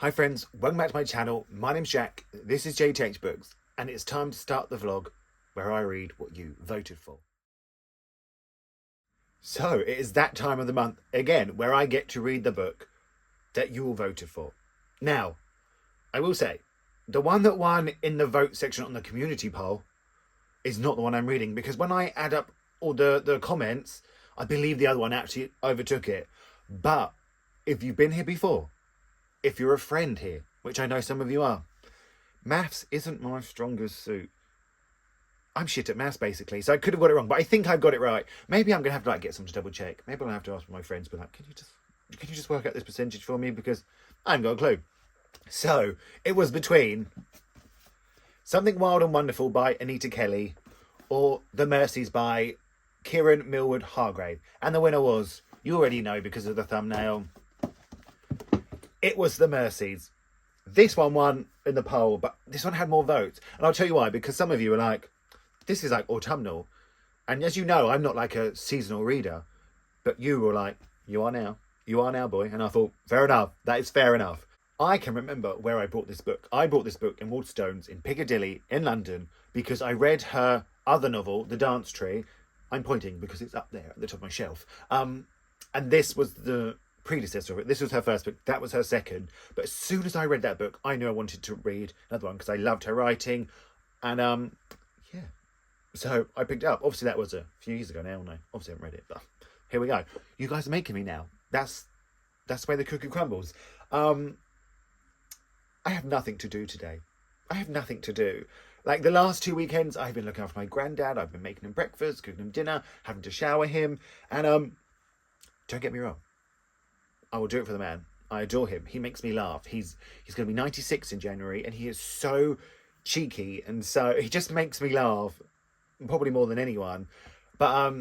Hi friends, welcome back to my channel. My name's Jack, this is Jthbooks, and it's time to start the vlog where I read what you voted for. So it is that time of the month again where I get to read the book that you all voted for. Now, I will say, the one that won in the vote section on the community poll is not the one I'm reading, because when I add up all the comments, I believe the other one actually overtook it. But if you've been here before, if you're a friend here, which I know some of you are, maths isn't my strongest suit. I'm shit at maths, basically, so I could have got it wrong, but I think I've got it right. Maybe I'm going to have to get some to double check. Maybe I'll have to ask my friends, but can you just work out this percentage for me, because I haven't got a clue. So it was between Something Wild and Wonderful by Anita Kelly or The Mercies by Kieran Millward Hargrave. And the winner was, you already know because of the thumbnail, it was The Mercies. This one won in the poll, but this one had more votes. And I'll tell you why, because some of you are like, this is like autumnal. And as you know, I'm not like a seasonal reader, but you were like, you are now, boy. And I thought, fair enough, that is fair enough. I can remember where I bought this book. I bought this book in Waterstones in Piccadilly in London because I read her other novel, The Dance Tree. I'm pointing because it's up there at the top of my shelf. And this was the predecessor of it. This was her first book, that was her second. But as soon as I read that book, I knew I wanted to read another one because I loved her writing. And yeah, so I picked it up. Obviously that was a few years ago now, and I obviously haven't read it, but here we go. You guys are making me now. That's the way the cookie crumbles. I have nothing to do today. I have nothing to do. Like the last 2 weekends, I've been looking after my granddad. I've been making him breakfast, cooking him dinner, having to shower him. And don't get me wrong, I will do it for the man. I adore him. He makes me laugh. He's going to be 96 in January, and he is so cheeky, and so he just makes me laugh, probably more than anyone. But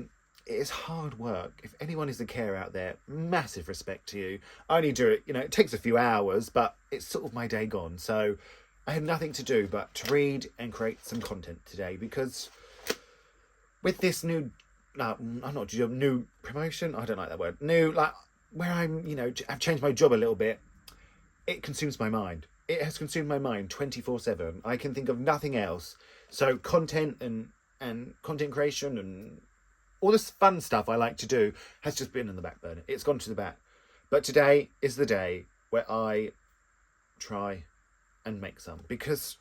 it is hard work. If anyone is a carer out there, massive respect to you. I only do it, it takes a few hours, but it's sort of my day gone. So I have nothing to do but to read and create some content today, because with this new promotion, I don't like that word, where I've changed my job a little bit, it consumes my mind. It has consumed my mind 24/7. I can think of nothing else. So content and content creation and all this fun stuff I like to do has just been in the back burner. It's gone to the back. But today is the day where I try and make some, because,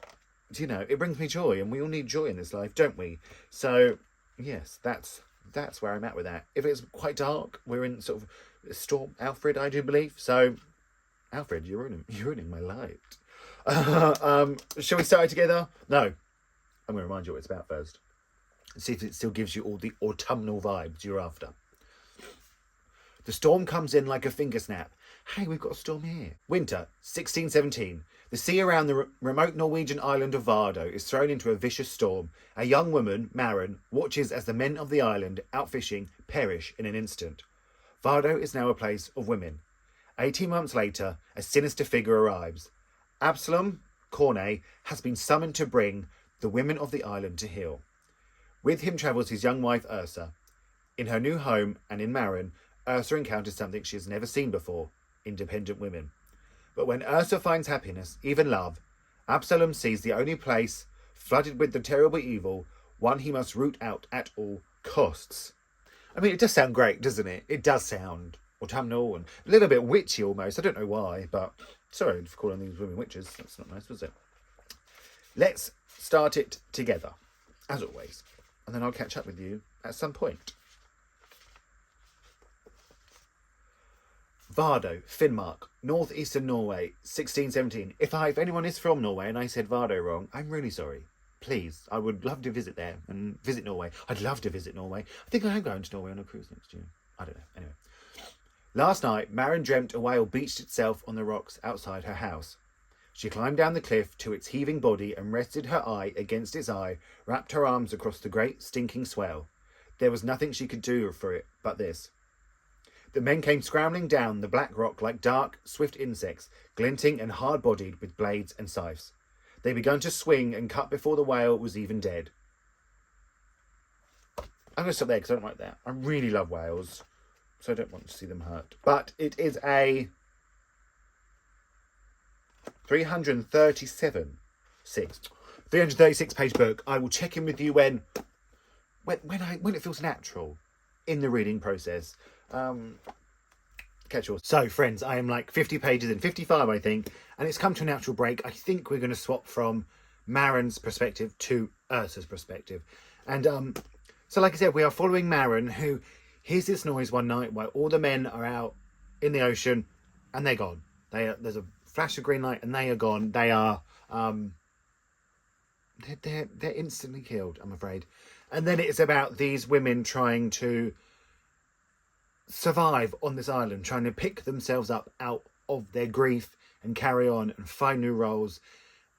it brings me joy, and we all need joy in this life, don't we? So, yes, that's where I'm at with that. If it's quite dark, we're in sort of Storm Alfred, I do believe. So, Alfred, you're ruining my light. Shall we start it together? No. I'm going to remind you what it's about first. See if it still gives you all the autumnal vibes you're after. The storm comes in like a finger snap. Hey, we've got a storm here. Winter, 1617. The sea around the remote Norwegian island of Vardø is thrown into a vicious storm. A young woman, Maren, watches as the men of the island, out fishing, perish in an instant. Vardø is now a place of women. 18 months later, a sinister figure arrives. Absalom Cornet has been summoned to bring the women of the island to heel. With him travels his young wife, Ursa. In her new home and in Maren, Ursa encounters something she has never seen before: independent women. But when Ursa finds happiness, even love, Absalom sees the only place flooded with the terrible evil, one he must root out at all costs. I mean, it does sound great, doesn't it? It does sound autumnal and a little bit witchy almost. I don't know why, but sorry for calling these women witches. That's not nice, was it? Let's start it together, as always. And then I'll catch up with you at some point. Vardø, Finnmark, northeastern Norway, 1617. If anyone is from Norway and I said Vardø wrong, I'm really sorry. Please, I would love to visit there and visit Norway. I'd love to visit Norway. I think I am going to Norway on a cruise next year. I don't know. Anyway. Last night, Maren dreamt a whale beached itself on the rocks outside her house. She climbed down the cliff to its heaving body and rested her eye against its eye, wrapped her arms across the great stinking swell. There was nothing she could do for it but this. The men came scrambling down the black rock like dark, swift insects, glinting and hard-bodied with blades and scythes. They began to swing and cut before the whale was even dead. I'm going to stop there because I don't like that. I really love whales, so I don't want to see them hurt. But it is a 336 page book. I will check in with you when it feels natural in the reading process. Catch yours. So, friends, I am like 50 pages in, 55, I think, and it's come to a natural break. I think we're going to swap from Maren's perspective to Ursa's perspective. And so, like I said, we are following Maren, who hears this noise one night while all the men are out in the ocean, and they're gone. There's a flash of green light, and they are gone. They are they're instantly killed, I'm afraid. And then it's about these women trying to survive on this island, trying to pick themselves up out of their grief and carry on and find new roles.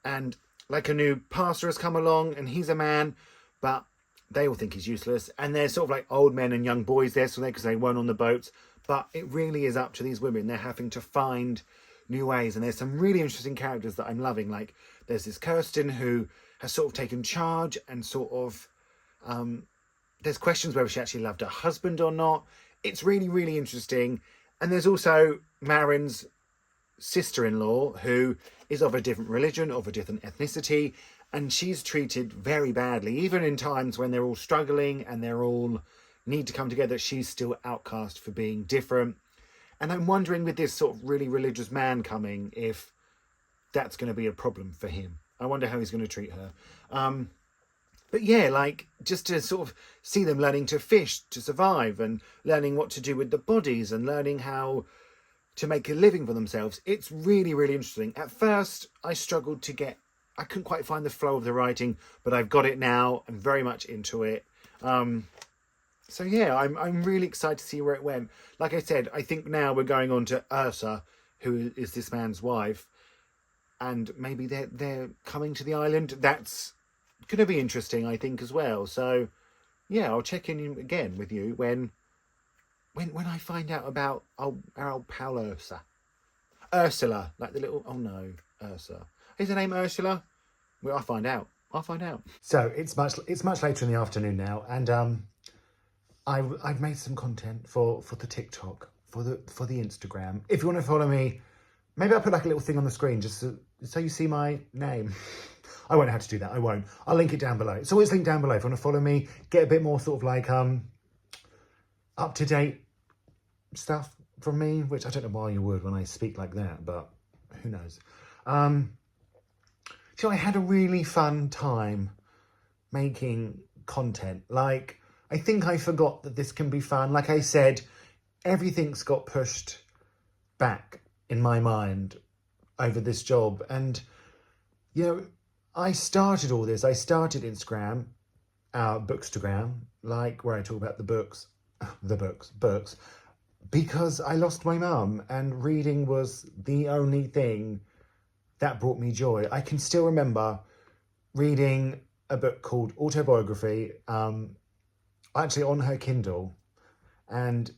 And like a new pastor has come along, and he's a man, but they all think he's useless. And there's sort of like old men and young boys there, so because they weren't on the boats. But it really is up to these women. They're having to find new ways. And there's some really interesting characters that I'm loving. Like there's this Kirsten who has sort of taken charge, and sort of there's questions whether she actually loved her husband or not. It's really, really interesting. And there's also Maren's sister-in-law, who is of a different religion, of a different ethnicity, and she's treated very badly. Even in times when they're all struggling and they're all need to come together, she's still outcast for being different. And I'm wondering, with this sort of really religious man coming, if that's going to be a problem for him. I wonder how he's going to treat her. But yeah, like, just to sort of see them learning to fish to survive, and learning what to do with the bodies, and learning how to make a living for themselves. It's really, really interesting. At first, I couldn't quite find the flow of the writing, but I've got it now. I'm very much into it. So yeah, I'm really excited to see where it went. Like I said, I think now we're going on to Ursa, who is this man's wife, and maybe they're coming to the island. That's going to be interesting, I think, as well. So yeah, I'll check in again with you when I find out about our old pal Ursula, like the little, oh no, Ursa. Is her name Ursula? Well, I'll find out. So it's much later in the afternoon now, and I've made some content for the TikTok, for the Instagram. If you want to follow me, maybe I'll put like a little thing on the screen just so you see my name. I won't have to do that. I won't. I'll link it down below. It's always linked down below. If you want to follow me, get a bit more sort of like up to date stuff from me, which I don't know why you would when I speak like that, but who knows. So I had a really fun time making content. Like, I think I forgot that this can be fun. Like I said, everything's got pushed back in my mind over this job. And, you know, I started all this. I started Instagram, Bookstagram, like where I talk about the books, because I lost my mum, and reading was the only thing that brought me joy. I can still remember reading a book called Autobiography, actually on her Kindle, and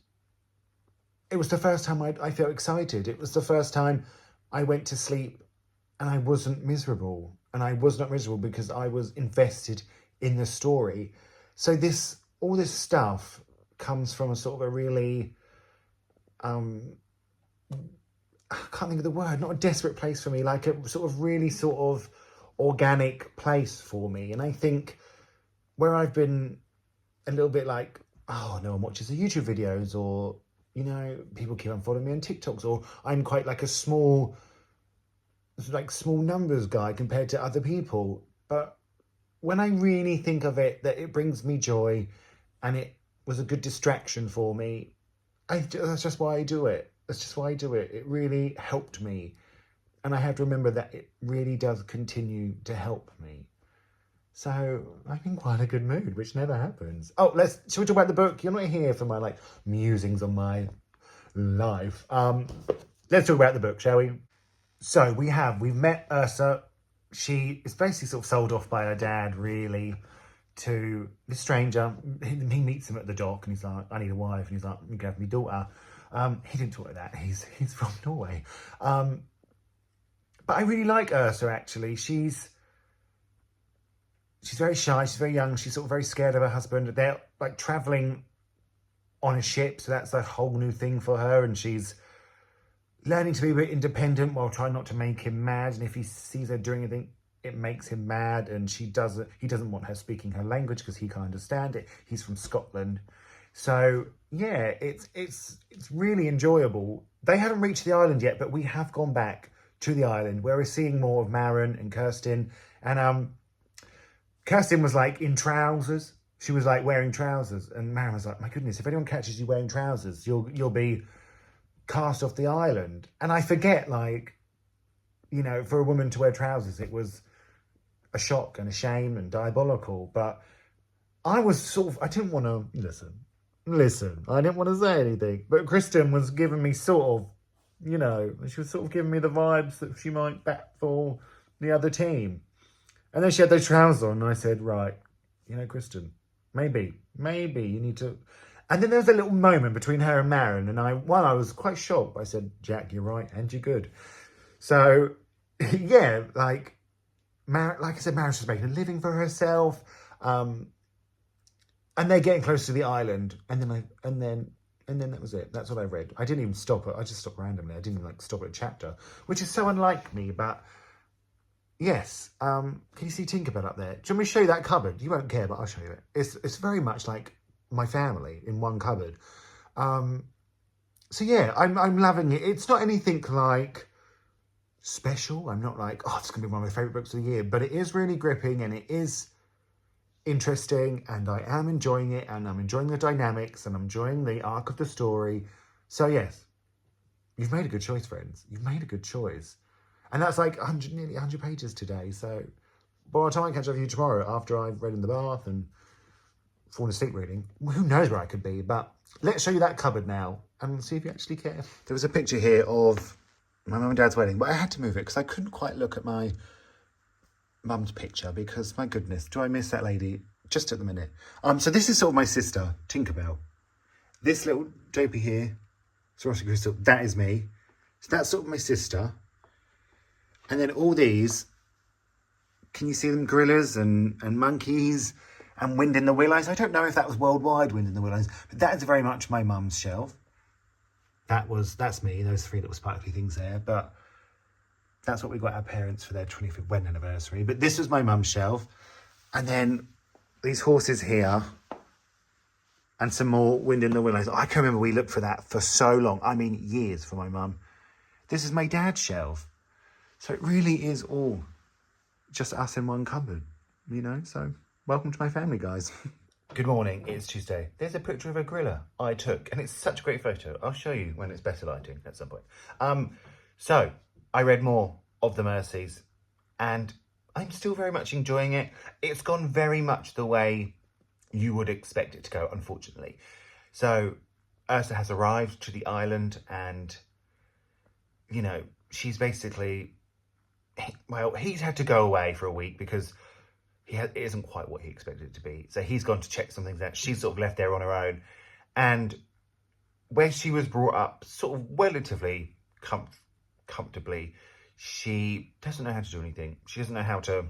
it was the first time I felt excited. It was the first time I went to sleep and I wasn't miserable. And I was not miserable because I was invested in the story. So all this stuff comes from a sort of a really, I can't think of the word, not a desperate place for me, like a sort of really sort of organic place for me. And I think where I've been a little bit like, oh, no one watches the YouTube videos, or, you know, people keep on following me on TikToks, or I'm quite like a small numbers guy compared to other people. But when I really think of it, that it brings me joy and it was a good distraction for me, that's just why I do it. It really helped me. And I have to remember that it really does continue to help me. So I'm in quite a good mood, which never happens. Oh, shall we talk about the book? You're not here for my like musings on my life. Let's talk about the book, shall we? So we've met Ursa. She is basically sort of sold off by her dad, really, to this stranger. He meets him at the dock, and he's like, I need a wife. And he's like, you can have my daughter. He didn't talk like that. He's from Norway. But I really like Ursa, actually. She's very shy. She's very young. She's sort of very scared of her husband. They're like traveling on a ship, so that's a whole new thing for her. And she's learning to be a bit independent while trying not to make him mad. And if he sees her doing anything, it makes him mad. And he doesn't want her speaking her language because he can't understand it. He's from Scotland. So yeah, it's really enjoyable. They haven't reached the island yet, but we have gone back to the island where we're seeing more of Maren and Kirsten. And Kirsten was like in trousers. She was like wearing trousers, and Maren was like, "My goodness, if anyone catches you wearing trousers, you'll be cast off the island." And I forget, like, you know, for a woman to wear trousers, it was a shock and a shame and diabolical. But I was sort of, I didn't want to listen. I didn't want to say anything. But Kristen was giving me sort of, you know, she was sort of giving me the vibes that she might bat for the other team. And then she had those trousers on, and I said, right, you know, Kristen, maybe you need to. And then there was a little moment between her and Maren, and I was quite shocked. I said, Jack, you're right, and you're good. So, yeah, like I said, Maren's just making a living for herself, and they're getting close to the island. And then that was it. That's what I read. I didn't even stop it. I just stopped randomly. I didn't even stop at a chapter, which is so unlike me. But yes, can you see Tinkerbell up there? Do you want me to show you that cupboard? You won't care, but I'll show you it. It's very much like my family in one cupboard. So yeah, I'm loving it. It's not anything like special. I'm not like, oh, it's gonna be one of my favorite books of the year, but it is really gripping and it is interesting, and I am enjoying it, and I'm enjoying the dynamics, and I'm enjoying the arc of the story. So yes, you've made a good choice, friends. You've made a good choice. And that's like nearly 100 pages today. So by the time I catch up with you tomorrow, after I've read in the bath and fallen asleep reading, who knows where I could be. But let's show you that cupboard now and see if you actually care. There was a picture here of my mum and dad's wedding, but I had to move it because I couldn't quite look at my mum's picture because, my goodness, do I miss that lady just at the minute. So this is sort of my sister, Tinkerbell. This little dopey here, Swarovski crystal, that is me. So that's sort of my sister. And then all these, can you see them? Gorillas and monkeys and Wind in the Willows. I don't know if that was worldwide Wind in the Willows, but that is very much my mum's shelf. That's me, those three little sparkly things there. But that's what we got our parents for their 25th wedding anniversary. But this was my mum's shelf. And then these horses here and some more Wind in the Willows. I can remember we looked for that for so long. I mean, years for my mum. This is my dad's shelf. So it really is all just us in one cupboard, you know? So welcome to my family, guys. Good morning, it's Tuesday. There's a picture of a gorilla I took, and it's such a great photo. I'll show you when it's better lighting at some point. So I read more of the Mercies, and I'm still very much enjoying it. It's gone very much the way you would expect it to go, unfortunately. So Ursa has arrived to the island, and, you know, she's basically, well, he's had to go away for a week because it isn't quite what he expected it to be. So he's gone to check some things out. She's sort of left there on her own. And where she was brought up sort of relatively comfortably, she doesn't know how to do anything. She doesn't know how to,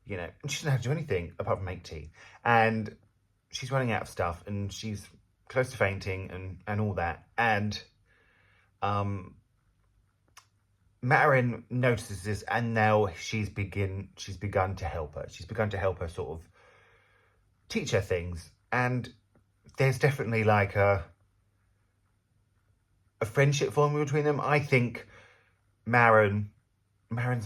you know, she doesn't know how to do anything apart from make tea. And she's running out of stuff, and she's close to fainting and all that. And Maren notices this, and now she's begun to help her. She's begun to help her sort of teach her things. And there's definitely like a friendship forming between them. I think Maren's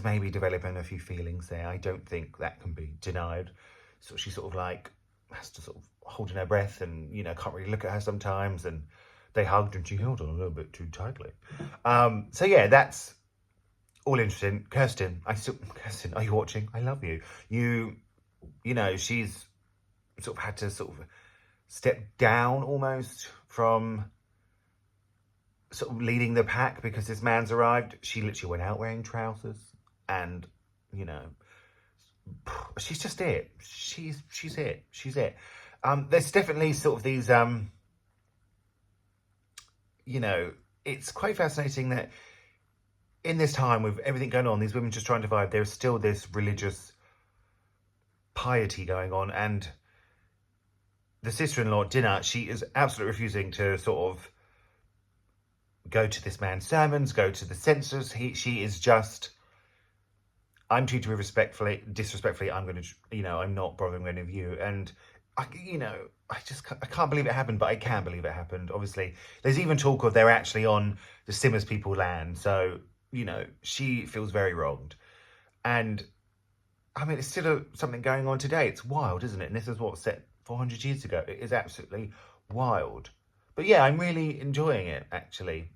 maybe developing a few feelings there. I don't think that can be denied. So she sort of like has to sort of hold in her breath, and, you know, can't really look at her sometimes. And they hugged, and she held on a little bit too tightly. So yeah, that's all interesting. Kirsten, are you watching? I love you. You know, she's sort of had to sort of step down almost from sort of leading the pack because this man's arrived. She literally went out wearing trousers, and, you know, she's just it. She's it. She's it. There's definitely sort of these, you know, it's quite fascinating that in this time with everything going on, these women just trying to survive, there's still this religious piety going on. And the sister-in-law, Dinah, she is absolutely refusing to sort of go to this man's sermons, go to the censors. She is just, I'm treated disrespectfully. I'm going to, I'm not bothering any of you. And, I can't believe it happened, but I can believe it happened. Obviously, there's even talk of they're actually on the Simmers people land. So, she feels very wronged. And, I mean, it's still something going on today. It's wild, isn't it? And this is what set 400 years ago. It is absolutely wild. But yeah, I'm really enjoying it, actually.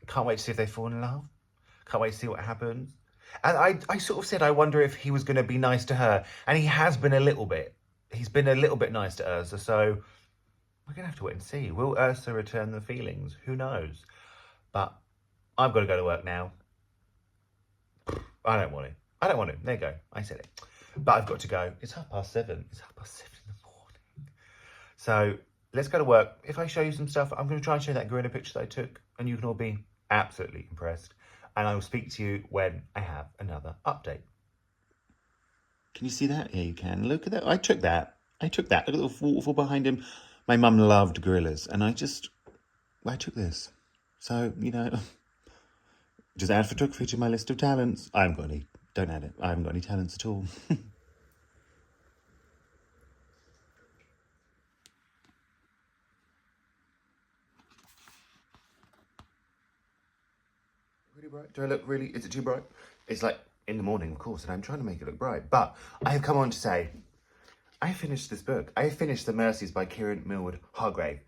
Can't wait to see if they fall in love. Can't wait to see what happens. And I sort of said I wonder if he was going to be nice to her. And he has been a little bit. He's been a little bit nice to Ursa. So we're going to have to wait and see. Will Ursa return the feelings? Who knows? But I've got to go to work now. I don't want to. There you go. I said it. But I've got to go. It's 7:30. It's 7:30 in the morning. So let's go to work. If I show you some stuff, I'm going to try and show that gorilla picture that I took. And you can all be absolutely impressed. And I will speak to you when I have another update. Can you see that? Yeah, you can. Look at that. I took that. Look at the waterfall behind him. My mum loved gorillas. And I took this. So, just add photography to my list of talents. Don't add it. I haven't got any talents at all. Really bright? Do I look really, is it too bright? It's like in the morning, of course, and I'm trying to make it look bright. But I have come on to say, I finished this book. I finished The Mercies by Kieran Millward Hargrave.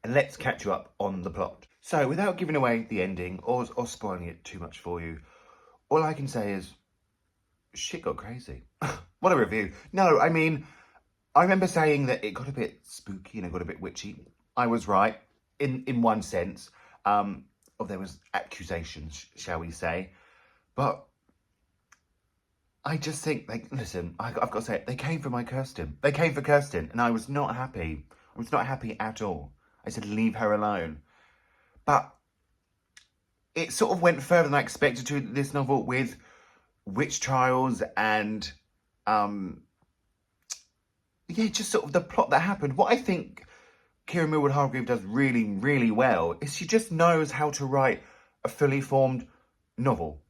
And let's catch you up on the plot. So without giving away the ending or spoiling it too much for you, all I can say is, shit got crazy. What a review. No, I mean, I remember saying that it got a bit spooky and it got a bit witchy. I was right in one sense. There was accusations, shall we say. But I just think, listen, I've got to say it, they came for my Kirsten. They came for Kirsten, and I was not happy. I was not happy at all. I said, leave her alone. But it sort of went further than I expected to, this novel, with witch trials and, just sort of the plot that happened. What I think Kieran Millward Hargrave does really, really well is she just knows how to write a fully formed novel.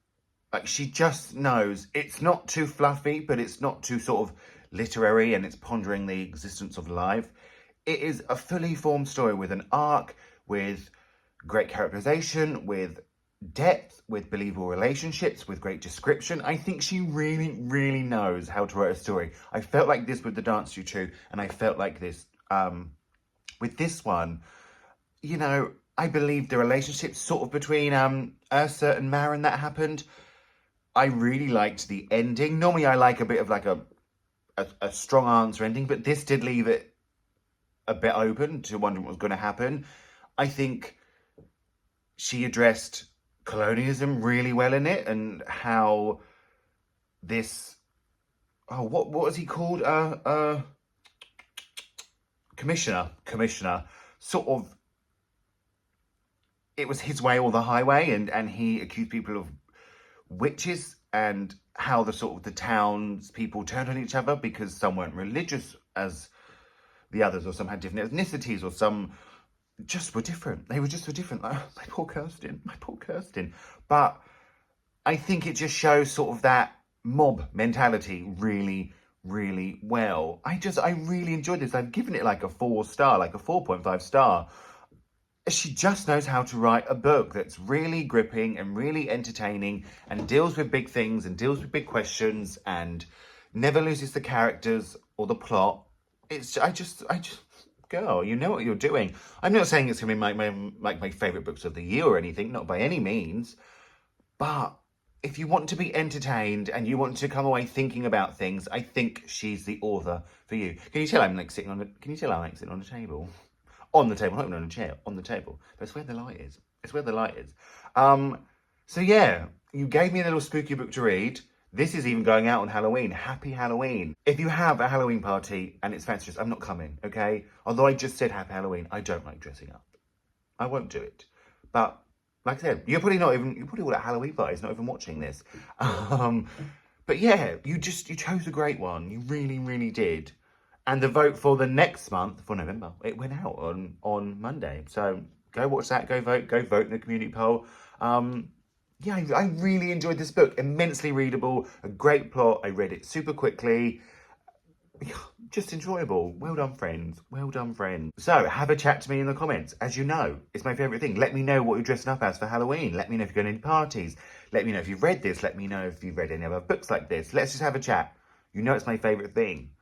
Like, she just knows. It's not too fluffy, but it's not too sort of literary, and it's pondering the existence of life. It is a fully formed story with an arc, with great characterization, with depth, with believable relationships, with great description. I think she really, really knows how to write a story. I felt like this with The Dance You True, and I felt like this with this one. I believe the relationship sort of between Ursa and Maren that happened. I really liked the ending. Normally I like a bit of like a strong answer ending, but this did leave it a bit open to wondering what was going to happen. I think she addressed colonialism really well in it, and how this, what was he called? Commissioner, sort of, it was his way or the highway, and he accused people of witches, and how the towns people turned on each other because some weren't religious as the others, or some had different ethnicities, or some just were different. They were different. Oh, my poor Kirsten. But I think it just shows sort of that mob mentality really, really well. I really enjoyed this. I've given it like a 4-star, like a 4.5 star. She just knows how to write a book that's really gripping and really entertaining, and deals with big things and deals with big questions, and never loses the characters or the plot. I just, girl, you know what you're doing. I'm not saying it's going to be my favourite books of the year or anything, not by any means. But if you want to be entertained and you want to come away thinking about things, I think she's the author for you. Can you tell I'm sitting on a table? On the table, not even on a chair, on the table. That's where the light is. It's where the light is. So yeah, you gave me a little spooky book to read. This is even going out on Halloween. Happy Halloween. If you have a Halloween party and it's fancy dress, I'm not coming, okay? Although I just said happy Halloween, I don't like dressing up. I won't do it. But like I said, you're probably all at Halloween parties, not even watching this. But yeah, you chose a great one. You really, really did. And the vote for the next month, for November, it went out on Monday. So Go watch that. Go vote in the community poll. Yeah, I really enjoyed this book. Immensely readable, a great plot. I read it super quickly. Just enjoyable. Well done, friends. Well done, friends. So, have a chat to me in the comments. As you know, it's my favourite thing. Let me know what you're dressing up as for Halloween. Let me know if you're going to any parties. Let me know if you've read this. Let me know if you've read any other books like this. Let's just have a chat. You know it's my favourite thing.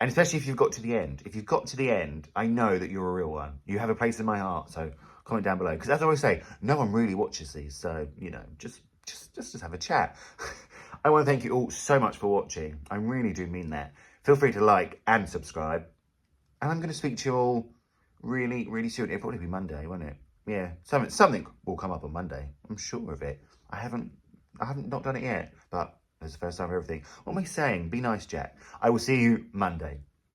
And especially if you've got to the end. If you've got to the end, I know that you're a real one. You have a place in my heart. So, comment down below. Because as I always say, no one really watches these. So, you know, just have a chat. I want to thank you all so much for watching. I really do mean that. Feel free to like and subscribe. And I'm going to speak to you all really, really soon. It'll probably be Monday, won't it? Yeah, something will come up on Monday. I'm sure of it. I haven't not done it yet, but it's the first time for everything. What am I saying? Be nice, Jack. I will see you Monday.